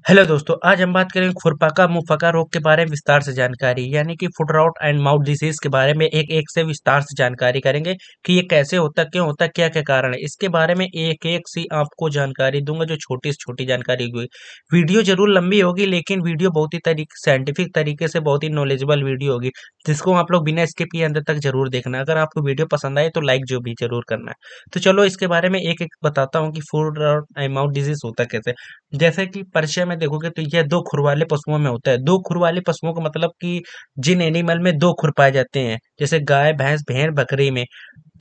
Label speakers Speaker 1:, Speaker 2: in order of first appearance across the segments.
Speaker 1: Hello दोस्तों, आज हम बात करेंगे खुरपका मुंहपका रोग के बारे में विस्तार से जानकारी यानी कि foot rot and mouth disease के बारे में एक एक से विस्तार से जानकारी करेंगे कि ये कैसे होता, क्यों होता, क्या क्या कारण है। इसके बारे में एक एक सी आपको जानकारी दूंगा, जो छोटी से छोटी जानकारी हुई। वीडियो जरूर लंबी होगी, लेकिन वीडियो बहुत ही साइंटिफिक तरीके से बहुत ही नॉलेजेबल वीडियो होगी, जिसको आप लोग बिना स्किप किए अंत तक जरूर देखना। अगर आपको वीडियो पसंद आए तो लाइक जो भी जरूर करना है। तो चलो इसके बारे में एक एक बताता हूँ कि foot rot and mouth disease होता कैसे। जैसे कि परिचय में देखोगे तो यह दो खुर वाले पशुओं में होता है। दो खुर वाले पशुओं का मतलब कि जिन एनिमल में दो खुर पाए जाते हैं, जैसे गाय, भैंस, भेड़, बकरी में।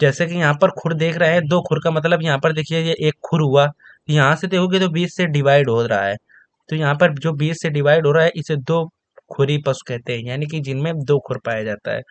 Speaker 1: जैसे कि यहाँ पर खुर देख रहे हैं, दो खुर का मतलब यहाँ पर देखिए ये एक खुर हुआ। यहाँ से देखोगे तो बीच से डिवाइड हो रहा है। तो यहाँ पर जो बीच से डिवाइड हो रहा है, इसे दो खुरी पशु कहते हैं, यानी कि जिनमें दो खुर पाया जाता है।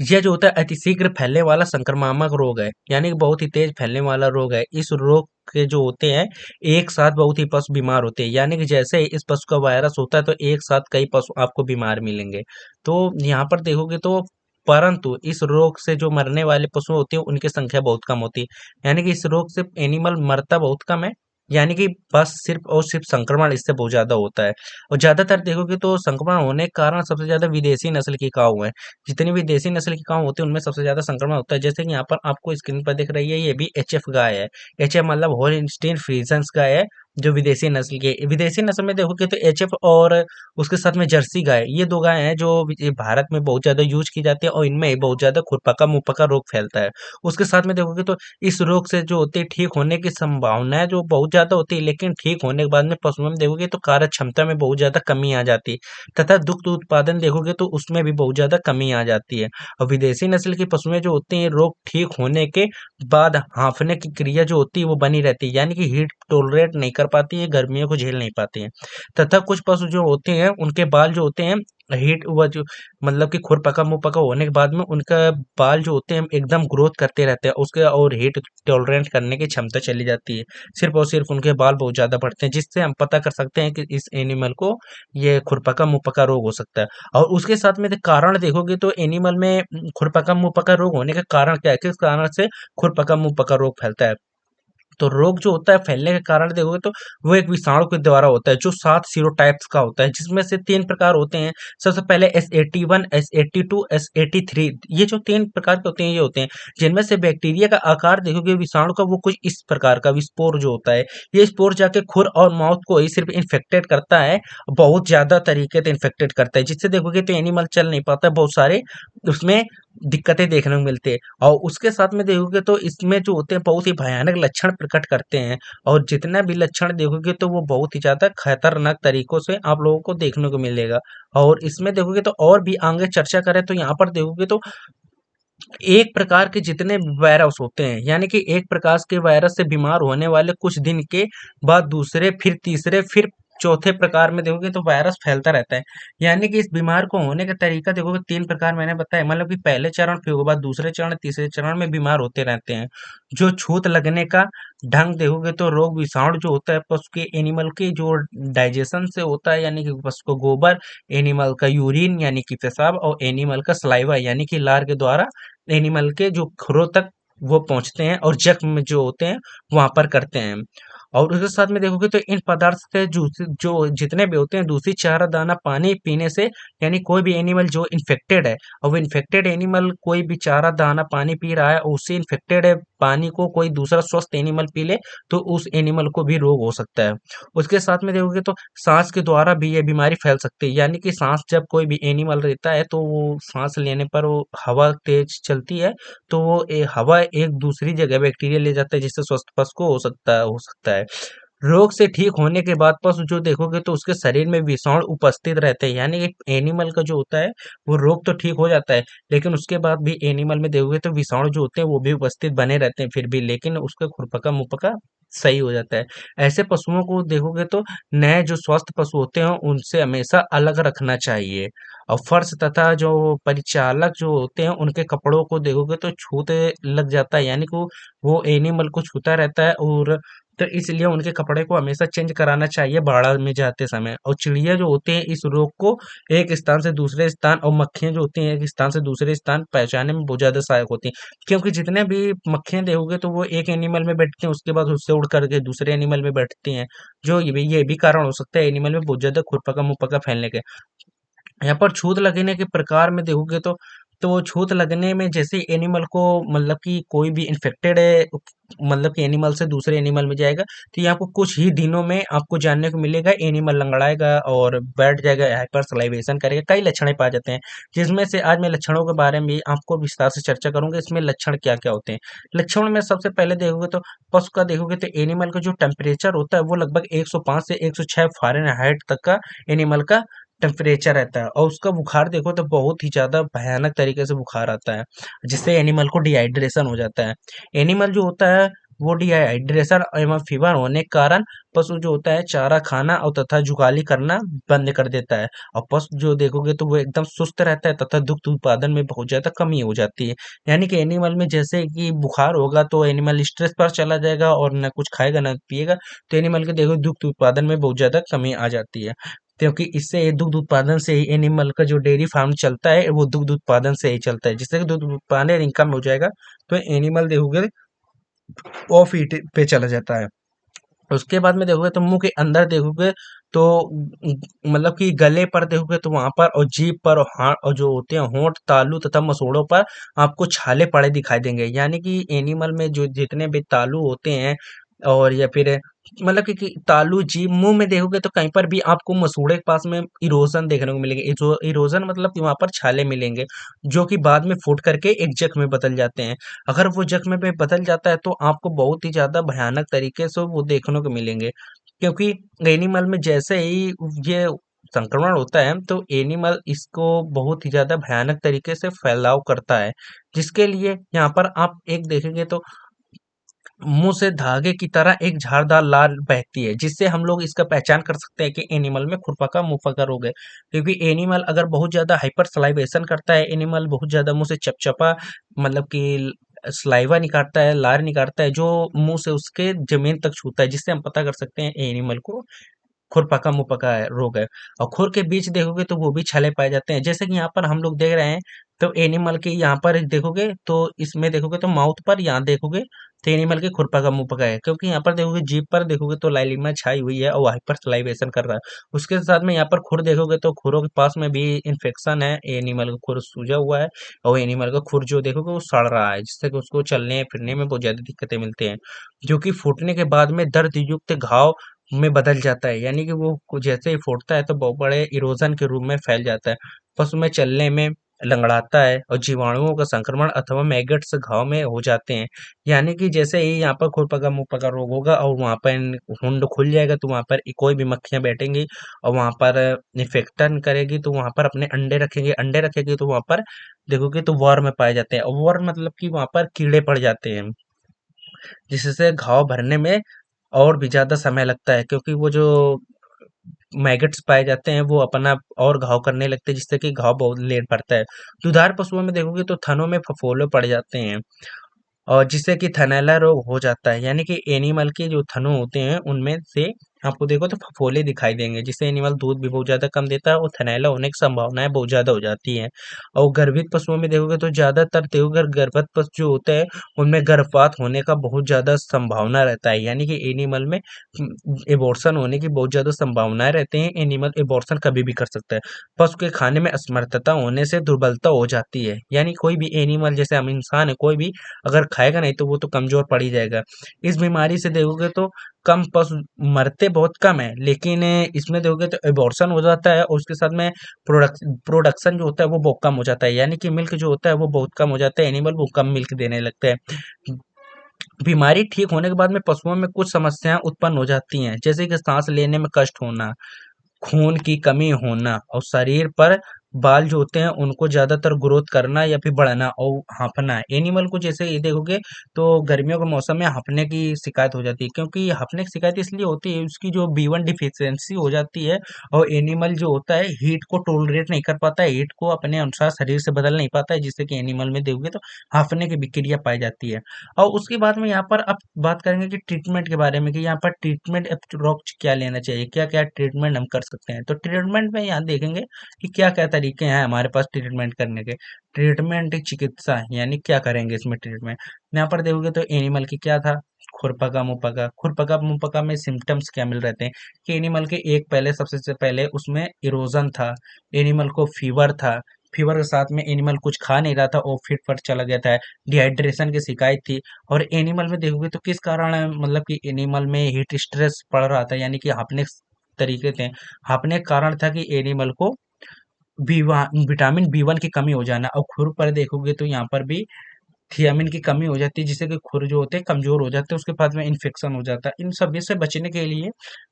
Speaker 1: यह जो होता है अतिशीघ्र फैलने वाला संक्रामक रोग है, यानी कि बहुत ही तेज फैलने वाला रोग है। इस रोग के जो होते हैं, एक साथ बहुत ही पशु बीमार होते हैं, यानी कि जैसे ही इस पशु का वायरस होता है तो एक साथ कई पशु आपको बीमार मिलेंगे। तो यहाँ पर देखोगे तो परंतु इस रोग से जो मरने वाले पशु होते हैं उनकी संख्या बहुत कम होती है, यानी कि इस रोग से एनिमल मरता बहुत कम है। यानी कि बस सिर्फ और सिर्फ संक्रमण इससे बहुत ज्यादा होता है। और ज्यादातर देखोगे तो संक्रमण होने के कारण सबसे ज्यादा विदेशी नस्ल की काऊ है। जितनी भी देसी नस्ल की काऊ होती है उनमें सबसे ज्यादा संक्रमण होता है। जैसे कि यहाँ पर आपको स्क्रीन पर दिख रही है, ये भी एचएफ गाय है। एचएफ मतलब होल्स्टीन फ्रीजियंस गाय है, जो विदेशी नस्ल की है। विदेशी नस्ल में देखोगे तो एचएफ और उसके साथ में जर्सी गाय, ये दो गाय हैं जो ये भारत में बहुत ज्यादा यूज की जाती है, और इनमें बहुत ज्यादा खुरपका मुंहपका रोग फैलता है। उसके साथ में देखोगे तो इस रोग से जो होती है ठीक होने की संभावना है जो बहुत ज्यादा होती है, लेकिन ठीक होने के बाद में पशुओं में देखोगे तो कार्य क्षमता में बहुत ज्यादा कमी आ जाती है, तथा दुग्ध उत्पादन देखोगे तो उसमें भी बहुत ज्यादा कमी आ जाती है। और विदेशी नस्ल की पशुएं जो होती हैं, रोग ठीक होने के बाद हाँफने की क्रिया जो होती है वो बनी रहती है, यानी कि हीट टोलरेट नहीं कर पाती है, गर्मियों को झेल नहीं पाती है। तथा कुछ पशु जो होते हैं उनके बाल जो होते हैं हीट वह जो मतलब कि खुरपका मुंहपका होने के बाद में उनका बाल जो होते हैं एकदम ग्रोथ करते रहते हैं उसके, और हीट टॉलरेट करने की क्षमता चली जाती है। सिर्फ और सिर्फ उनके बाल बहुत ज्यादा बढ़ते हैं, जिससे हम पता कर सकते हैं कि इस एनिमल को ये खुरपका मुंहपका रोग हो सकता है। और उसके साथ में कारण देखोगे तो एनिमल में खुरपका मुंहपका रोग होने का कारण क्या है, किस कारण से खुरपका मुंहपका रोग फैलता है। तो रोग जो होता है फैलने के कारण देखोगे तो वो एक विषाणु के द्वारा होता है, जो 7 सीरोटाइप्स का होता है, जिसमें से 3 प्रकार होते हैं। सबसे पहले S81, S82, S83, ये जो 3 प्रकार के होते हैं ये होते हैं, जिनमें से बैक्टीरिया का आकार देखोगे विषाणु का वो कुछ इस प्रकार का स्पोर जो होता है। ये स्पोर जाके खुर और माउथ को ही सिर्फ इन्फेक्टेड करता है, बहुत ज्यादा तरीके से इन्फेक्टेड करता है, जिससे देखोगे तो एनिमल चल नहीं पाता, बहुत सारे उसमें दिक्कतें देखने को मिलती है। और उसके साथ में देखोगे तो इसमें जो होते हैं बहुत ही भयानक लक्षण प्रकट करते हैं, और जितना भी लक्षण देखोगे तो वो बहुत ही ज्यादा खतरनाक तरीकों से आप लोगों को देखने को मिलेगा। और इसमें देखोगे तो और भी आगे चर्चा करें तो यहाँ पर देखोगे तो एक प्रकार के जितने वायरस होते हैं, यानी कि एक प्रकार के वायरस से बीमार होने वाले कुछ दिन के बाद दूसरे, फिर तीसरे, फिर चौथे प्रकार में देखोगे तो वायरस फैलता रहता है। यानी कि इस बीमार को होने का तरीका देखोगे 3 प्रकार मैंने बताया, मतलब कि पहले चरण, फिर उसके बाद दूसरे चरण, तीसरे चरण में बीमार होते रहते हैं। जो छूत लगने का ढंग देखोगे तो रोग विषाणु जो होता है पशु के एनिमल के जो डाइजेशन से होता है, यानी कि पशु को गोबर, एनिमल का यूरिन यानी कि पेशाब, और एनिमल का सलाइवा यानी कि लार के द्वारा एनिमल के जो खुरों तक वो पहुंचते हैं, और जख्म जो होते हैं वहां पर करते हैं। और उसके साथ में देखोगे तो इन पदार्थ से जो जितने भी होते हैं दूसरी चारा दाना पानी पीने से, यानी कोई भी एनिमल जो इन्फेक्टेड है, और वो इन्फेक्टेड एनिमल कोई भी चारा दाना पानी पी रहा है और उससे इन्फेक्टेड है पानी को कोई दूसरा स्वस्थ एनिमल पी ले, तो उस एनिमल को भी रोग हो सकता है। उसके साथ में देखोगे तो सांस के द्वारा भी ये बीमारी फैल सकती है, यानी कि सांस जब कोई भी एनिमल रहता है तो वो सांस लेने पर वो हवा तेज चलती है, तो वो हवा एक दूसरी जगह बैक्टीरिया ले जाता है, जिससे स्वस्थ पशु को हो सकता है। रोग से ठीक होने के बाद पशु जो देखोगे तो उसके शरीर में विषाणु उपस्थित रहते हैं, यानी कि एनिमल का जो होता है वो रोग तो ठीक हो जाता है, लेकिन उसके बाद भी एनिमल में देखोगे तो विषाणु जो होते हैं वो भी उपस्थित बने रहते हैं फिर भी, लेकिन उसका खुरपका मुपका सही हो जाता है। ऐसे पशुओं को देखोगे तो नए जो स्वस्थ पशु होते हैं उनसे हमेशा अलग रखना चाहिए। और फर्श तथा जो परिचालक जो होते हैं उनके कपड़ों को देखोगे तो छूते लग जाता है, यानी कि वो एनिमल को छूता रहता है, और तो इसलिए उनके कपड़े को हमेशा चेंज कराना चाहिए बाड़ा में जाते समय। और चिड़िया जो होते हैं इस रोग को एक स्थान से दूसरे स्थान, और मक्खियाँ जो होती हैं एक स्थान से दूसरे स्थान पहुँचाने में बहुत ज़्यादा सहायक होती हैं। क्योंकि जितने भी मक्खियाँ देखोगे तो वो एक एनिमल में बैठती हैं, उसके बाद उससे उड़ करके दूसरे एनिमल में बैठती हैं। जो ये भी कारण हो सकता है एनिमल में बहुत ज़्यादा खुरपका मुंहपका फैलने के। यहाँ पर छूत लगने के प्रकार में देखोगे तो वो छूत लगने में जैसे एनिमल को, मतलब कि कोई भी इन्फेक्टेड है, मतलब कि एनिमल से दूसरे एनिमल में जाएगा, तो ये आपको कुछ ही दिनों में आपको जानने को मिलेगा, एनिमल लंगड़ाएगा और बैठ जाएगा, हाइपर सलाइवेशन करेगा, कई लक्षण पाए जाते हैं। जिसमें से आज मैं लक्षणों के बारे में आपको विस्तार से चर्चा करूंगा, इसमें लक्षण क्या क्या होते हैं। लक्षण में सबसे पहले देखोगे तो पशु का देखोगे तो एनिमल का जो टेम्परेचर होता है वो लगभग 105 से 106 फ़ारेनहाइट तक का एनिमल का टेम्परेचर रहता है। और उसका बुखार देखो तो बहुत ही ज़्यादा भयानक तरीके से बुखार आता है, जिससे एनिमल को डिहाइड्रेशन हो जाता है। एनिमल जो होता है वो डिहाइड्रेशन एवं फीवर होने के कारण पशु जो होता है चारा खाना और तथा जुगाली करना बंद कर देता है। और पशु जो देखोगे तो वो एकदम सुस्त रहता है तथा दुग्ध उत्पादन में बहुत ज़्यादा कमी हो जाती है। यानी कि एनिमल में जैसे कि बुखार होगा तो एनिमल स्ट्रेस पर चला जाएगा और ना कुछ खाएगा ना पिएगा, तो एनिमल के देखो दुग्ध उत्पादन में बहुत ज़्यादा कमी आ जाती है। क्योंकि इससे ये दुग्ध उत्पादन से ही एनिमल का जो डेयरी फार्म चलता है वो दुग्ध उत्पादन से ही चलता है, जिससे कि दुग्ध उत्पादन इनकम हो जाएगा तो एनिमल देखोगे ऑफ हीट पे चला जाता है। उसके बाद में देखोगे तो मुंह के अंदर देखोगे तो मतलब कि गले पर देखोगे तो वहां पर और जीभ पर और हाँ और जो होते हैं होंठ तालू तथा मसूड़ों पर आपको छाले पड़े दिखाई देंगे। यानी कि एनिमल में जो जितने भी तालू होते हैं और या फिर मतलब कि तालू जीभ मुंह में देखोगे तो कहीं पर भी आपको मसूड़े के पास में इरोजन देखने को मिलेंगे। जो इरोजन मतलब कि वहां पर छाले मिलेंगे जो कि बाद में फूट करके एक जख्म में बदल जाते हैं। अगर वो जख्म में बदल जाता है तो आपको बहुत ही ज़्यादा भयानक तरीके से वो देखने को मिलेंगे। क्योंकि एनिमल में जैसे ही ये संक्रमण होता है तो एनिमल इसको बहुत ही ज़्यादा भयानक तरीके से फैलाव करता है। जिसके लिए यहाँ पर आप एक देखेंगे तो मुंह से धागे की तरह एक झाड़दार लार बहती है, जिससे हम लोग इसका पहचान कर सकते हैं कि एनिमल में खुरपका मुंहपका रोग है। क्योंकि एनिमल अगर बहुत ज्यादा हाइपर सलाइवेशन करता है, एनिमल बहुत ज्यादा मुंह से चपचपा मतलब कि सलाइवा निकालता है, लार निकालता है, जो मुंह से उसके जमीन तक छूता है, जिससे हम पता कर सकते हैं एनिमल को खुरपका मुंहपका रोग है। और खुर के बीच देखोगे तो वो भी छाले पाए जाते हैं, जैसे कि यहाँ पर हम लोग देख रहे हैं। तो एनिमल के यहाँ पर देखोगे तो इसमें देखोगे तो माउथ पर यहाँ देखोगे तो एनिमल के खुरपका मुंहपका है, क्योंकि यहाँ पर देखोगे जीभ पर देखोगे तो लाइलिमा छाई हुई है और हाइपर सलाइवेशन कर रहा है। उसके साथ में यहाँ पर खुर देखोगे तो खुरों के पास में भी इन्फेक्शन है, एनिमल का खुर सूजा हुआ है और एनिमल का खुर जो देखोगे वो सड़ रहा है, जिससे कि उसको चलने फिरने में बहुत ज्यादा दिक्कतें मिलती हैं, जो कि फूटने के बाद में दर्द युक्त घाव में बदल जाता है। यानी कि वो जैसे ही फूटता है तो बहुत बड़े इरोजन के रूप में फैल जाता है, पशु में चलने में लंगड़ाता है और जीवाणुओं का संक्रमण अथवा मैगट्स घाव में हो जाते हैं। यानी कि जैसे ही यहाँ पर खुरपका मुंहपका रोग होगा और वहाँ पर हुंड खुल जाएगा तो वहाँ पर कोई भी मक्खियाँ बैठेंगी और वहाँ पर इन्फेक्शन करेगी, तो वहाँ पर अपने अंडे रखेंगे, अंडे रखेगी तो वहाँ पर देखोगे तो वर्म पाए जाते हैं, और वर्म मतलब कि वहाँ पर कीड़े पड़ जाते हैं, जिससे घाव भरने में और भी ज़्यादा समय लगता है। क्योंकि वो जो मैगट्स पाए जाते हैं वो अपना और घाव करने लगते हैं, जिससे कि घाव बहुत लेट भरता है। दुधार पशुओं में देखोगे तो थनों में फफोले पड़ जाते हैं और जिससे कि थनैला रोग हो जाता है। यानी कि एनिमल के जो थनों होते हैं उनमें से आपको देखो तो फफोले दिखाई देंगे, जिससे एनिमल दूध भी बहुत ज्यादा कम देता है और थनैला होने की संभावनाएं बहुत ज्यादा हो जाती हैं। और गर्भित पशुओं में देखोगे तो ज्यादातर देखोगे गर्भवत पशु जो होते हैं उनमें गर्भपात होने का बहुत ज्यादा संभावना रहता है। यानी कि एनिमल में एबॉर्शन होने की बहुत ज्यादा संभावनाएं रहते हैं, एनिमल एबॉर्शन कभी भी कर सकता है। पशु के खाने में असमर्थता होने से दुर्बलता हो जाती है। यानी कोई भी एनिमल जैसे हम इंसान है, कोई भी अगर खाएगा नहीं तो वो तो कमजोर पड़ ही जाएगा। इस बीमारी से देखोगे तो कम पशु मरते बहुत कम है, लेकिन इसमें देखोगे तो एबॉर्शन हो जाता है और उसके साथ में प्रोडक्शन जो होता है वो बहुत कम हो जाता है। यानी कि मिल्क जो होता है वो बहुत कम हो जाता है, एनिमल वो कम मिल्क देने लगते हैं। बीमारी ठीक होने के बाद में पशुओं में कुछ समस्याएं उत्पन्न हो जाती हैं, जैसे कि सांस लेने में कष्ट होना, खून की कमी होना और शरीर पर बाल जो होते हैं उनको ज़्यादातर ग्रोथ करना या फिर बढ़ना और हाँफना। एनिमल को जैसे ये देखोगे तो गर्मियों के मौसम में हाँफने की शिकायत हो जाती है, क्योंकि हाँफने की शिकायत इसलिए होती है उसकी जो B1 डिफिशियंसी हो जाती है, और एनिमल जो होता है हीट को टोलरेट नहीं कर पाता है, हीट को अपने अनुसार शरीर से बदल नहीं पाता है, जिससे कि एनिमल में देखोगे तो हाँफने की विक्रिया पाई जाती है। और उसके बाद में यहाँ पर अब बात करेंगे कि ट्रीटमेंट के बारे में, कि यहाँ पर ट्रीटमेंट अप्रोच क्या लेना चाहिए, क्या क्या ट्रीटमेंट हम कर सकते हैं। तो ट्रीटमेंट में यहाँ देखेंगे कि क्या क्या तरीके हैं हमारे पास ट्रीटमेंट करने के। ट्रीटमेंट चिकित्सा यानी क्या करेंगे इसमें ट्रीटमेंट। यहाँ पर देखोगे तो एनिमल की क्या था, खुरपका मुपका। खुरपका मुपका में सिम्टम्स क्या मिल रहे थे कि एनिमल के एक पहले सबसे से पहले उसमें इरोजन था, एनिमल को फीवर था, फीवर के साथ में एनिमल कुछ खा नहीं रहा था और फिट पर चला गया था, डिहाइड्रेशन की शिकायत थी। और एनिमल में देखोगे तो किस कारण है, मतलब कि एनिमल में हीट स्ट्रेस पड़ रहा था, यानी कि हाँफने तरीके थे। हाँफने का कारण था कि एनिमल को विटामिन B1 की कमी हो जाना। और खुर पर देखोगे तो यहाँ पर भी थियामिन की कमी हो जाती है, जिससे कि खुर जो होते हैं कमजोर हो जाते हैं, उसके बाद में इन्फेक्शन हो जाता है। इन सभी से बचने के लिए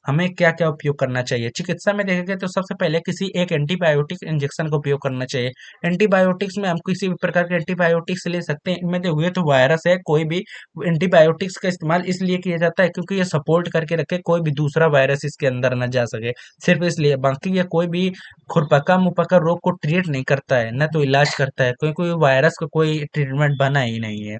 Speaker 1: हमें क्या क्या उपयोग करना चाहिए। चिकित्सा में देखेंगे तो सबसे पहले किसी एक एंटीबायोटिक इंजेक्शन का उपयोग करना चाहिए। एंटीबायोटिक्स में हम किसी भी प्रकार के एंटीबायोटिक्स ले सकते हैं, इनमें देखोगे तो वायरस है, कोई भी एंटीबायोटिक्स का इस्तेमाल इसलिए किया जाता है क्योंकि ये सपोर्ट करके रखे कोई भी दूसरा वायरस इसके अंदर न जा सके, सिर्फ इसलिए। बाकी ये कोई भी खुरपका मुपका रोग को ट्रीट नहीं करता है, न तो इलाज करता है, क्योंकि वायरस का कोई ट्रीटमेंट बना ही नहीं है।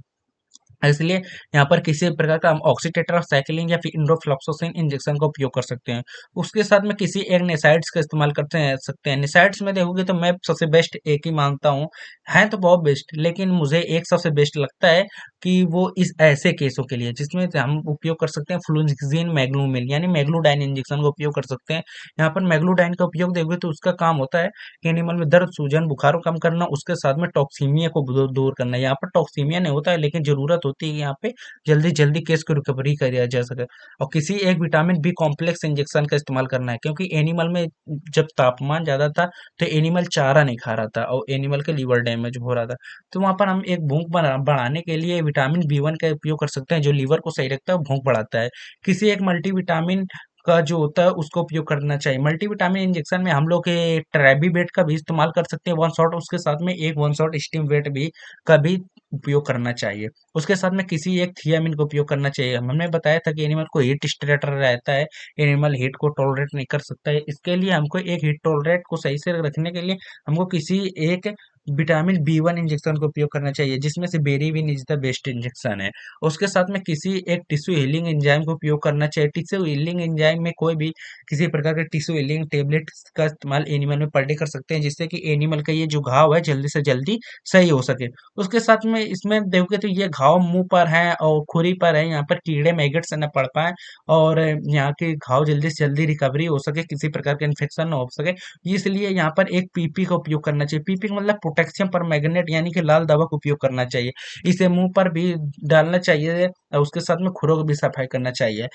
Speaker 1: इसलिए यहाँ पर किसी भी प्रकार का हम ऑक्सीटेट्रासाइक्लिन या फिर इंडोफ्लॉक्सोसिन इंजेक्शन का उपयोग कर सकते हैं। उसके साथ में किसी एक नेसाइड्स का इस्तेमाल करते हैं सकते हैं। नेसाइड्स में देखोगे तो मैं सबसे बेस्ट एक ही मानता हूँ, है तो बहुत बेस्ट, लेकिन मुझे एक सबसे बेस्ट लगता है कि वो इस ऐसे केसों के लिए जिसमें से हम उपयोग कर सकते हैं फ्लूनजिक्सिन मैग्लूमिल यानी मैग्लूडाइन इंजेक्शन का उपयोग कर सकते हैं। यहाँ पर मैग्लूडाइन का उपयोग देखोगे तो उसका काम होता है कि एनिमल में दर्द, सूजन, बुखार को कम करना, उसके साथ में टॉक्सीमिया को दूर करना। यहाँ पर टॉक्सीमिया नहीं होता है, लेकिन जरूरत होती है यहाँ पे जल्दी जल्दी केस की रिकवरी करी जा सके। और किसी एक विटामिन बी कॉम्प्लेक्स इंजेक्शन का इस्तेमाल करना है, क्योंकि एनिमल में जब तापमान ज्यादा था तो एनिमल चारा नहीं खा रहा था और एनिमल के लीवर डैमेज हो रहा था। तो वहां पर हम एक भूख बढ़ाने के लिए विटामिन B1 का उपयोग कर सकते हैं, जो लीवर को सही रखता है और भूख बढ़ाता है। किसी एक मल्टीविटामिन का जो होता है उसको उपयोग करना चाहिए। मल्टीविटामिन इंजेक्शन में हम लोग के ट्रेबीवेट का भी इस्तेमाल कर सकते हैं वन शॉट, उसके साथ में एक वन शॉट स्टीम वेट भी का भी उपयोग करना चाहिए। उसके साथ में किसी एक थियामिन का उपयोग करना चाहिए। हमने बताया था कि एनिमल को हीट स्ट्रेटर रहता है, एनिमल हीट को टॉलरेट नहीं कर सकता है। इसके लिए हमको एक हीट टॉलरेट को सही से रखने के लिए हमको किसी एक विटामिन B1 इंजेक्शन का उपयोग करना चाहिए, जिसमें से बेरीविन इज द बेस्ट इंजेक्शन है। उसके साथ में किसी एक टिश्यू हीलिंग एंजाइम का उपयोग करना चाहिए। टिश्यू हीलिंग एंजाइम में कोई भी किसी प्रकार के टिश्यू हीलिंग टेबलेट का इस्तेमाल एनिमल में पर डे कर सकते हैं, जिससे कि एनिमल का ये जो घाव है जल्दी से जल्दी सही हो सके। उसके साथ में इसमें देखोगे तो ये घाव मुंह पर है और खुरी पर है, यहाँ पर कीड़े मैगेट्स न पड़ पाए और यहाँ के घाव जल्दी से जल्दी रिकवरी हो सके, किसी प्रकार का इन्फेक्शन ना हो सके। इसलिए यहाँ पर एक पीपी का उपयोग करना चाहिए। पीपी का मतलब पोटेशियम पर मैग्नेट यानी कि लाल दवा का उपयोग करना चाहिए। इसे मुंह पर भी डालना चाहिए और उसके साथ में खुरों की भी सफाई करना चाहिए।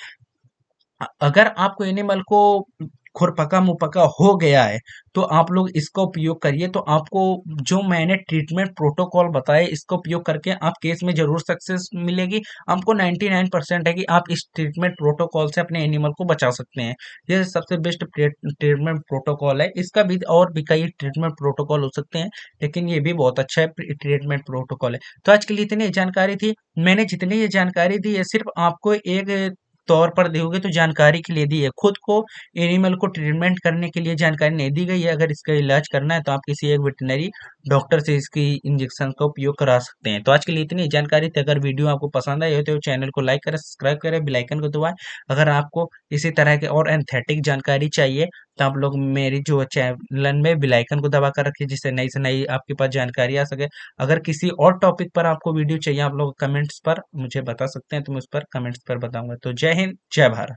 Speaker 1: अगर आपको एनिमल को खुरपका मुपका हो गया है तो आप लोग इसका उपयोग करिए। तो आपको जो मैंने ट्रीटमेंट प्रोटोकॉल बताए इसका उपयोग करके आप केस में जरूर सक्सेस मिलेगी। आपको 99% है कि आप इस ट्रीटमेंट प्रोटोकॉल से अपने एनिमल को बचा सकते हैं। ये सबसे बेस्ट ट्रीटमेंट प्रोटोकॉल है। इसका भी और भी कई ट्रीटमेंट प्रोटोकॉल हो सकते हैं, लेकिन ये भी बहुत अच्छा है ट्रीटमेंट प्रोटोकॉल है। तो आज के लिए इतनी जानकारी थी। मैंने जितनी ये जानकारी दी है सिर्फ आपको एक तौर पर दोगे तो जानकारी के लिए दी है, खुद को एनिमल को ट्रीटमेंट करने के लिए जानकारी नहीं दी गई है। अगर इसका इलाज करना है तो आप किसी एक वेटनरी डॉक्टर से इसकी इंजेक्शन का उपयोग करा सकते हैं। तो आज के लिए इतनी जानकारी थी। अगर वीडियो आपको पसंद आई हो तो चैनल को लाइक करें, सब्सक्राइब करें, बेल आइकन को दबाएं। अगर आपको इसी तरह के और एंथेटिक जानकारी चाहिए तो आप लोग मेरी जो चैनल में बेल आइकन को दबा कर रखिए, जिससे नई से नई आपके पास जानकारी आ सके। अगर किसी और टॉपिक पर आपको वीडियो चाहिए आप लोग कमेंट्स पर मुझे बता सकते हैं, तो मैं उस पर कमेंट्स पर बताऊंगा। तो जय हिंद, जय भारत।